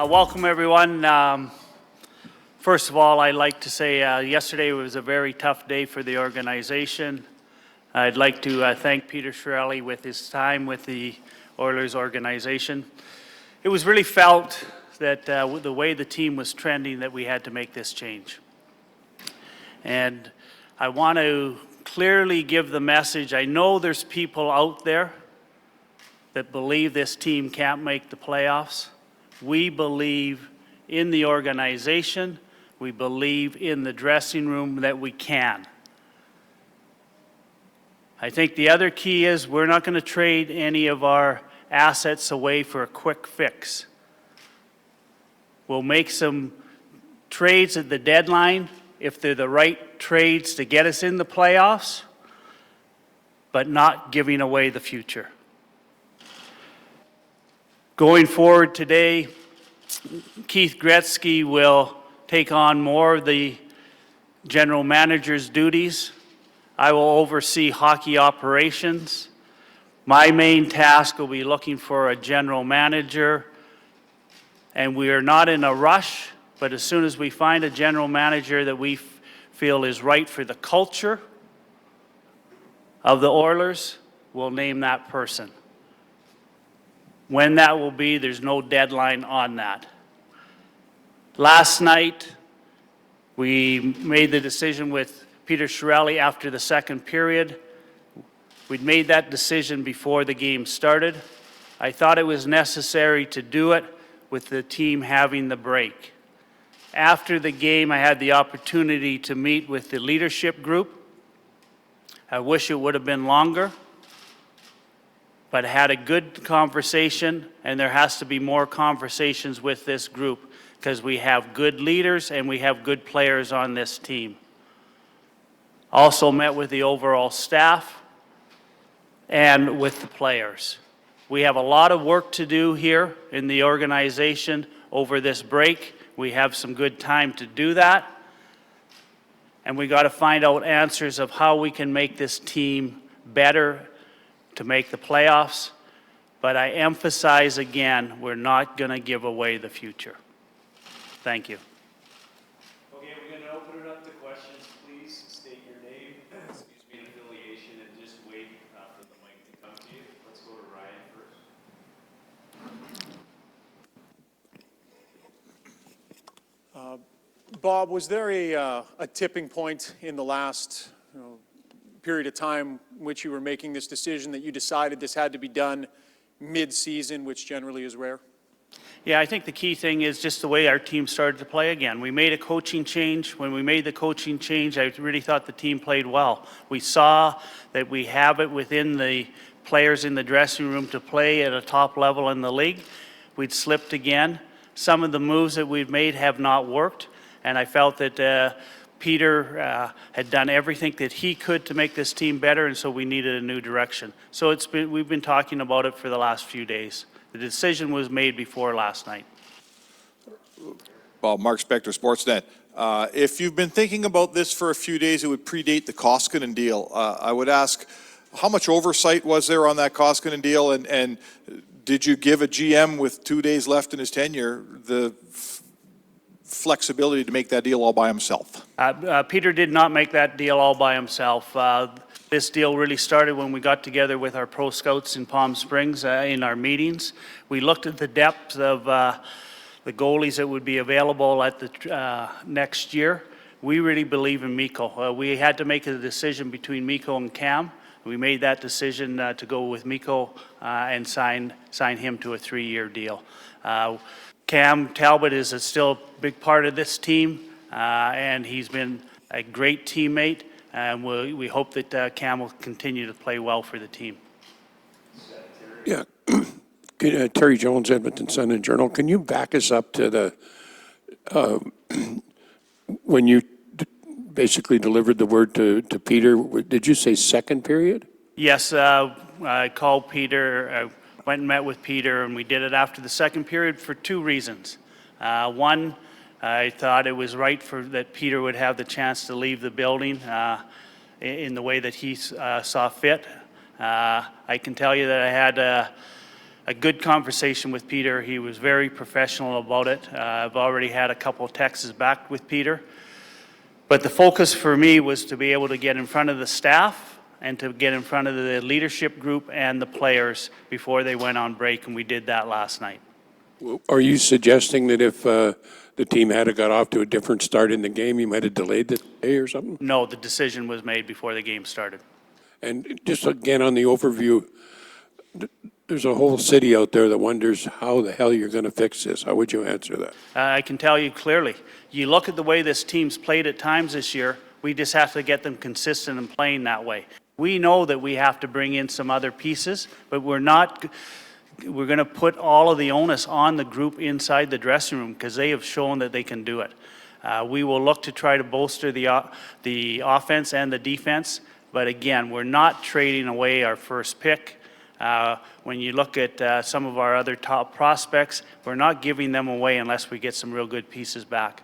Welcome, everyone. First of all, I'd like to say yesterday was a very tough day for the organization. I'd like to thank Peter Chiarelli with his time with the Oilers organization. It was really felt that with the way the team was trending that we had to make this change. And I want to clearly give the message. I know there's people out there that believe this team can't make the playoffs. We believe in the organization. We believe in the dressing room that we can. I think the other key is we're not going to trade any of our assets away for a quick fix. We'll make some trades at the deadline if they're the right trades to get us in the playoffs, but not giving away the future. Going forward today, Keith Gretzky will take on more of the general manager's duties. I will oversee hockey operations. My main task will be looking for a general manager, and we are not in a rush, but as soon as we find a general manager that we feel is right for the culture of the Oilers, we'll name that person. When that will be, there's no deadline on that. Last night, we made the decision with Peter Chiarelli after the second period. We'd made that decision before the game started. I thought it was necessary to do it with the team having the break. After the game, I had the opportunity to meet with the leadership group. I wish it would have been longer, but I had a good conversation, and there has to be more conversations with this group because we have good leaders and we have good players on this team. Also met with the overall staff and with the players. We have a lot of work to do here in the organization over this break. We have some good time to do that. And we got to find out answers of how we can make this team better to make the playoffs. But I emphasize again, we're not going to give away the future. Thank you. Okay, we're going to open it up to questions. Please state your name, and affiliation, and just wait for the mic to come to you. Let's go to Ryan first. Bob, was there a tipping point in the last period of time in which you were making this decision that you decided this had to be done mid-season, which generally is rare? Yeah, I think the key thing is just the way our team started to play again. We made a coaching change. When we made the coaching change, I really thought the team played well. We saw that we have it within the players in the dressing room to play at a top level in the league. We'd slipped again. Some of the moves that we've made have not worked, and I felt that Peter had done everything that he could to make this team better, and so we needed a new direction. So we've been talking about it for the last few days. The decision was made before last night. Well, Mark Spector, Sportsnet. If you've been thinking about this for a few days, it would predate the Koskinen deal. I would ask, how much oversight was there on that Koskinen deal, and did you give a GM with 2 days left in his tenure the flexibility to make that deal all by himself? Peter did not make that deal all by himself. This deal really started when we got together with our pro scouts in Palm Springs in our meetings. We looked at the depth of the goalies that would be available at the next year. We really believe in Mikko. We had to make a decision between Mikko and Cam. We made that decision to go with Mikko and sign him to a 3-year deal. Cam Talbot is still a big part of this team, and he's been a great teammate, and we hope that Cam will continue to play well for the team. Yeah. Terry Jones, Edmonton Sun and Journal. Can you back us up to the when you basically delivered the word to Peter? Did you say second period? Yes, I called Peter, went and met with Peter, and we did it after the second period for 2 reasons. One, I thought it was right that Peter would have the chance to leave the building in the way that he saw fit. I can tell you that I had a good conversation with Peter. He was very professional about it. I've already had a couple of texts back with Peter. But the focus for me was to be able to get in front of the staff and to get in front of the leadership group and the players before they went on break, and we did that last night. Are you suggesting that if the team had got off to a different start in the game, you might have delayed the day or something? No, the decision was made before the game started. And just again on the overview, there's a whole city out there that wonders how the hell you're going to fix this. How would you answer that? I can tell you clearly, you look at the way this team's played at times this year, we just have to get them consistent and playing that way. We know that we have to bring in some other pieces, but we're going to put all of the onus on the group inside the dressing room because they have shown that they can do it. We will look to try to bolster the offense and the defense, but again, we're not trading away our first pick. When you look at some of our other top prospects, we're not giving them away unless we get some real good pieces back.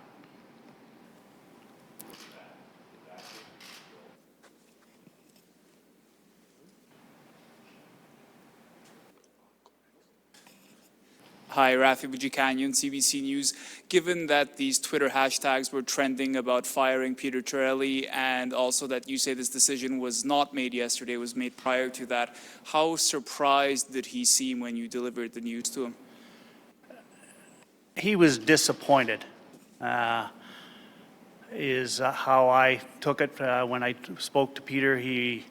Hi, Rafi Bujikanyan, CBC News. Given that these Twitter hashtags were trending about firing Peter Chiarelli and also that you say this decision was not made yesterday, was made prior to that, how surprised did he seem when you delivered the news to him? He was disappointed, is how I took it. When I spoke to Peter, he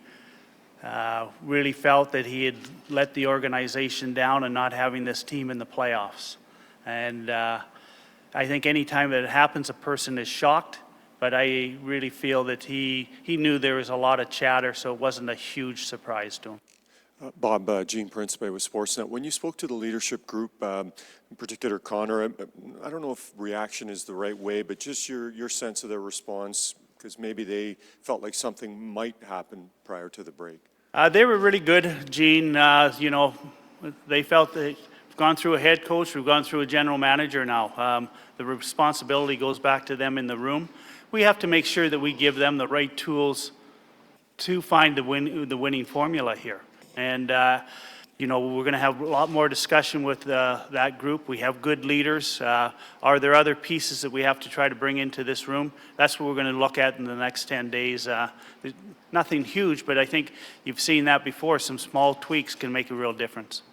really felt that he had let the organization down and not having this team in the playoffs. And I think any time that it happens, a person is shocked, but I really feel that he knew there was a lot of chatter, so it wasn't a huge surprise to him. Bob, Gene Principe with Sportsnet. When you spoke to the leadership group, in particular Connor, I don't know if reaction is the right way, but just your sense of their response, because maybe they felt like something might happen prior to the break. They were really good, Gene. You know, they felt that we've gone through a head coach, we've gone through a general manager now. The responsibility goes back to them in the room. We have to make sure that we give them the right tools to find the winning formula here. And, you know, we're going to have a lot more discussion with that group. We have good leaders. Are there other pieces that we have to try to bring into this room? That's what we're going to look at in the next 10 days. Nothing huge, but I think you've seen that before. Some small tweaks can make a real difference.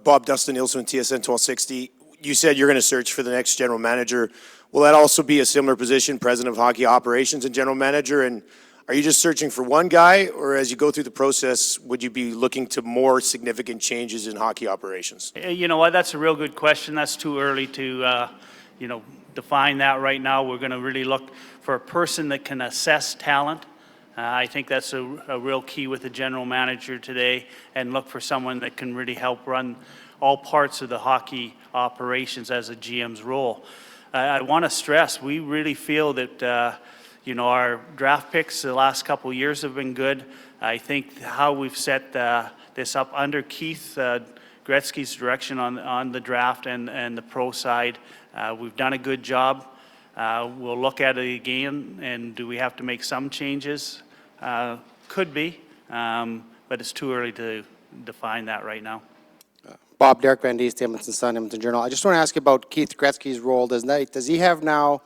Bob, Dustin Nicholson, TSN 1260. You said you're going to search for the next general manager. Will that also be a similar position, president of hockey operations and general manager? And are you just searching for one guy, or as you go through the process, would you be looking to more significant changes in hockey operations? You know what? That's a real good question. That's too early to, you know, define that right now. We're going to really look for a person that can assess talent. I think that's a real key with the general manager today, and look for someone that can really help run all parts of the hockey operations as a GM's role. I want to stress, we really feel that you know, our draft picks the last couple of years have been good. I think how we've set this up under Keith Gretzky's direction on the draft and the pro side, we've done a good job. We'll look at it again, and do we have to make some changes? Could be, but it's too early to define that right now. Bob, Derek Van Diest, Edmonton Sun, Edmonton Journal. I just want to ask about Keith Gretzky's role. Does he have now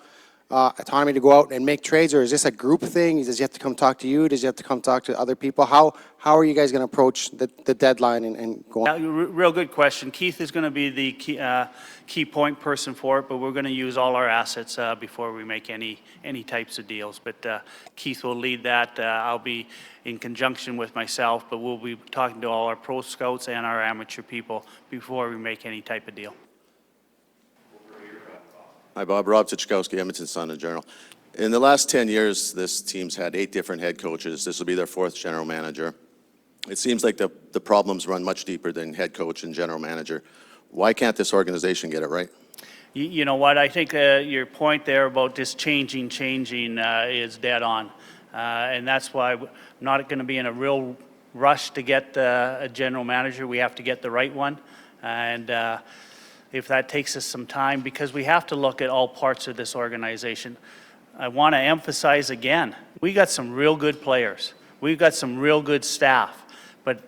autonomy to go out and make trades, or is this a group thing? Does he have to come talk to you? Does he have to come talk to other people? How are you guys going to approach the deadline and go on? Real good question. Keith is going to be the key point person for it, but we're going to use all our assets before we make any types of deals. But Keith will lead that. I'll be in conjunction with myself, but we'll be talking to all our pro scouts and our amateur people before we make any type of deal. Hi, Bob. Rob Tichkowski, Edmonton Sun and Journal. In the last 10 years, this team's had 8 different head coaches. This will be their 4th general manager. It seems like the problems run much deeper than head coach and general manager. Why can't this organization get it right? You know what? I think your point there about just changing is dead on. And that's why I'm not going to be in a real rush to get a general manager. We have to get the right one. And if that takes us some time, because we have to look at all parts of this organization. I want to emphasize again, we got some real good players. We've got some real good staff. But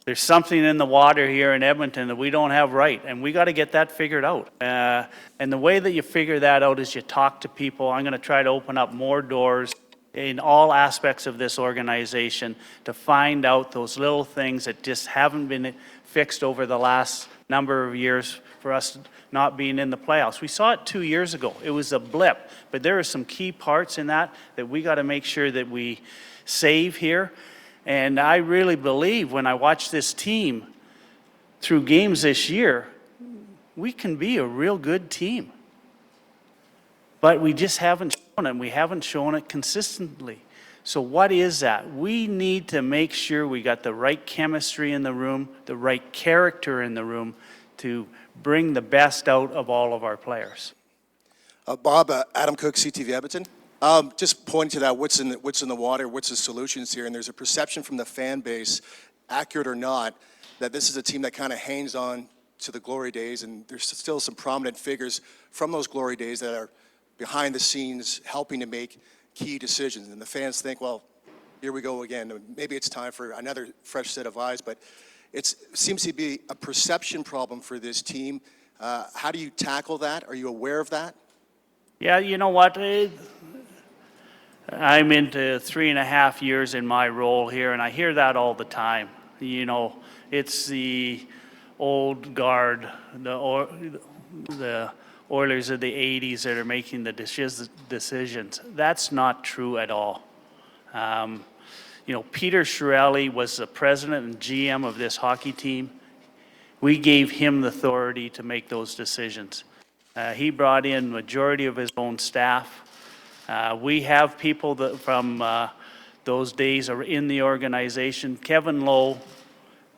There's something in the water here in Edmonton that we don't have right, and we got to get that figured out. And the way that you figure that out is you talk to people. I'm going to try to open up more doors in all aspects of this organization to find out those little things that just haven't been fixed over the last number of years for us not being in the playoffs. We saw it 2 years ago. It was a blip, but there are some key parts in that we got to make sure that we save here. And I really believe when I watch this team through games this year, we can be a real good team. But we just haven't shown it, and we haven't shown it consistently. So what is that? We need to make sure we got the right chemistry in the room, the right character in the room to bring the best out of all of our players. Bob, Adam Cook, CTV Edmonton. Just pointing to that, what's in the water, what's the solutions here? And there's a perception from the fan base, accurate or not, that this is a team that kind of hangs on to the glory days, and there's still some prominent figures from those glory days that are behind the scenes helping to make key decisions. And the fans think, well, here we go again. Maybe it's time for another fresh set of eyes, but it seems to be a perception problem for this team. How do you tackle that? Are you aware of that? Yeah, you know what? I'm into 3.5 years in my role here, and I hear that all the time. You know, it's the old guard, the Oilers of the 80s that are making the decisions. That's not true at all. You know, Peter Chiarelli was the president and GM of this hockey team. We gave him the authority to make those decisions. He brought in majority of his own staff. We have people that from those days are in the organization. Kevin Lowe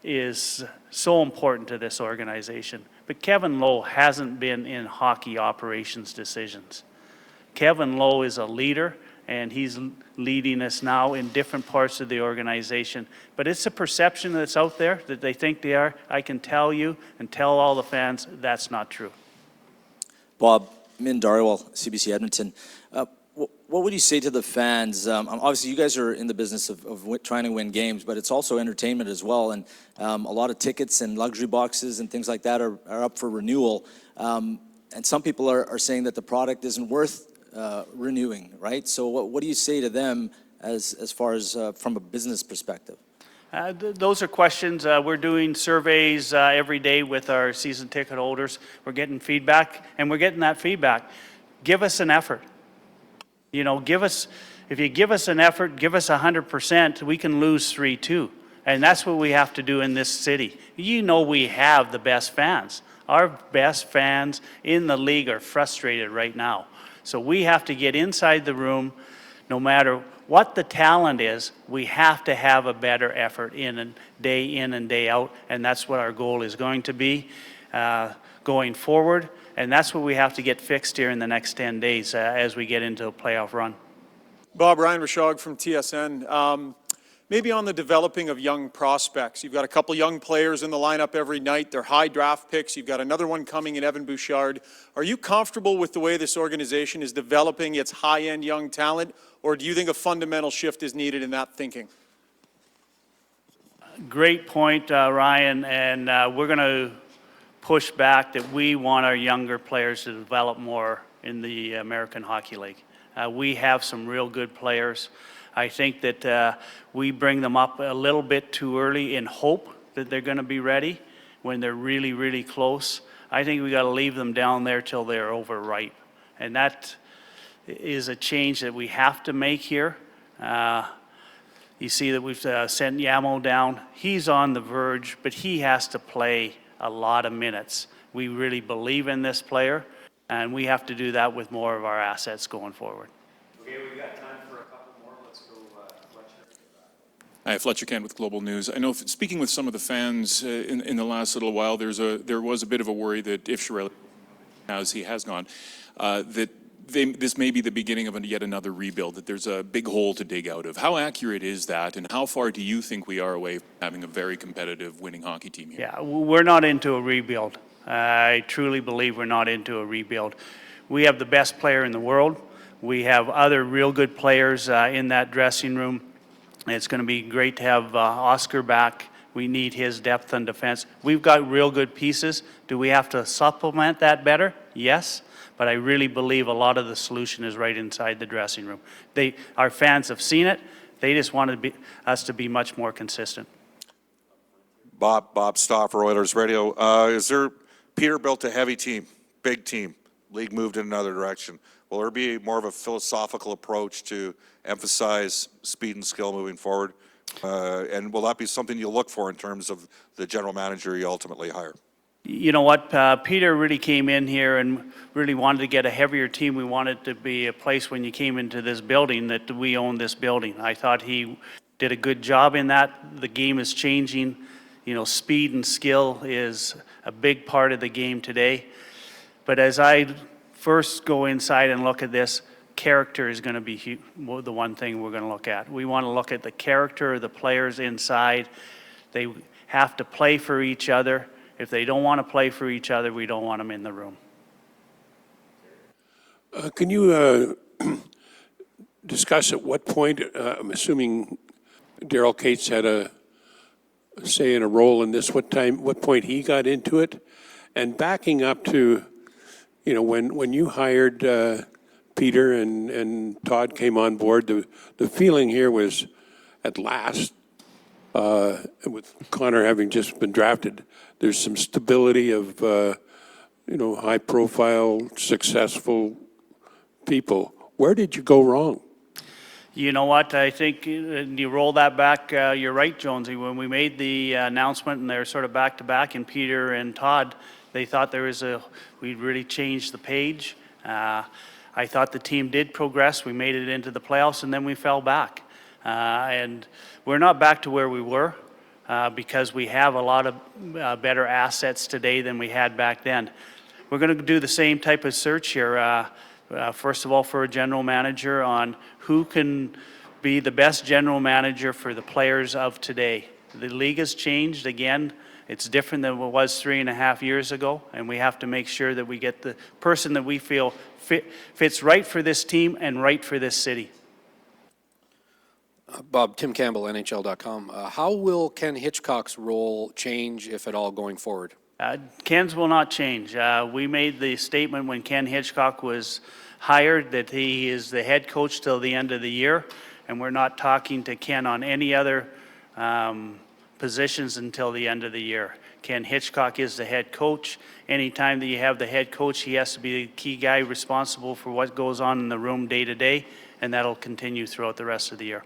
is so important to this organization, but Kevin Lowe hasn't been in hockey operations decisions. Kevin Lowe is a leader, and he's leading us now in different parts of the organization. But it's a perception that's out there that they think they are. I can tell you and tell all the fans that's not true. Bob, Min Darwal, CBC Edmonton. What would you say to the fans? Obviously, you guys are in the business of trying to win games, but it's also entertainment as well. And a lot of tickets and luxury boxes and things like that are up for renewal. And some people are saying that the product isn't worth renewing, right? So what do you say to them as far as from a business perspective? Those are questions. We're doing surveys every day with our season ticket holders. We're getting feedback, and we're getting that feedback. Give us an effort. You know, if you give us an effort, give us 100%, we can lose 3-2. And that's what we have to do in this city. You know we have the best fans. Our best fans in the league are frustrated right now. So we have to get inside the room. No matter what the talent is, we have to have a better effort in and day out, and that's what our goal is going to be going forward, and that's what we have to get fixed here in the next 10 days as we get into a playoff run. Bob, Ryan Rashog from TSN. Maybe on the developing of young prospects. You've got a couple young players in the lineup every night. They're high draft picks. You've got another one coming in Evan Bouchard. Are you comfortable with the way this organization is developing its high-end young talent, or do you think a fundamental shift is needed in that thinking? Great point, Ryan, and we're going to push back that we want our younger players to develop more in the American Hockey League. We have some real good players. I think that we bring them up a little bit too early in hope that they're going to be ready when they're really, really close. I think we got to leave them down there till they're overripe. And that is a change that we have to make here. You see that we've sent Yamo down. He's on the verge, but he has to play a lot of minutes. We really believe in this player, and we have to do that with more of our assets going forward. Okay, we've got time for a couple more. Let's go, Fletcher. Hi, Fletcher Kent with Global News. I know, speaking with some of the fans in the last little while, there was a bit of a worry that if Chiarelli, as he has gone, that this may be the beginning of yet another rebuild, that there's a big hole to dig out of. How accurate is that, and how far do you think we are away from having a very competitive winning hockey team here? Yeah, we're not into a rebuild. I truly believe we're not into a rebuild. We have the best player in the world. We have other real good players in that dressing room. It's going to be great to have Oscar back. We need his depth on defense. We've got real good pieces. Do we have to supplement that better? Yes. But I really believe a lot of the solution is right inside the dressing room. Our fans have seen it. They just wanted us to be much more consistent. Bob Stauffer, Oilers Radio. Peter built a heavy team, big team. League moved in another direction. Will there be more of a philosophical approach to emphasize speed and skill moving forward? And will that be something you look for in terms of the general manager you ultimately hire? You know what, Peter really came in here and really wanted to get a heavier team. We wanted to be a place when you came into this building that we own this building. I thought he did a good job in that. The game is changing. You know, speed and skill is a big part of the game today. But as I first go inside and look at this, character is going to be the one thing we're going to look at. We want to look at the character of the players inside. They have to play for each other. If they don't want to play for each other, we don't want them in the room. Can you discuss at what point, I'm assuming Daryl Cates had a say in a role in this, what point he got into it? And backing up to, you know, when you hired Peter and Todd came on board, the feeling here was at last, with Connor having just been drafted, there's some stability of, high-profile, successful people. Where did you go wrong? You know what? I think you roll that back. You're right, Jonesy. When we made the announcement and they're sort of back-to-back, and Peter and Todd, they thought we'd really changed the page. I thought the team did progress. We made it into the playoffs, and then we fell back. And we're not back to where we were because we have a lot of better assets today than we had back then. We're going to do the same type of search here. First of all, for a general manager on who can be the best general manager for the players of today. The league has changed again. It's different than what it was 3.5 years ago, and we have to make sure that we get the person that we feel fits right for this team and right for this city. Bob, Tim Campbell, NHL.com. How will Ken Hitchcock's role change, if at all, going forward? Ken's will not change. We made the statement when Ken Hitchcock was hired that he is the head coach till the end of the year, and we're not talking to Ken on any other positions until the end of the year. Ken Hitchcock is the head coach. Anytime that you have the head coach, he has to be the key guy responsible for what goes on in the room day to day, and that'll continue throughout the rest of the year.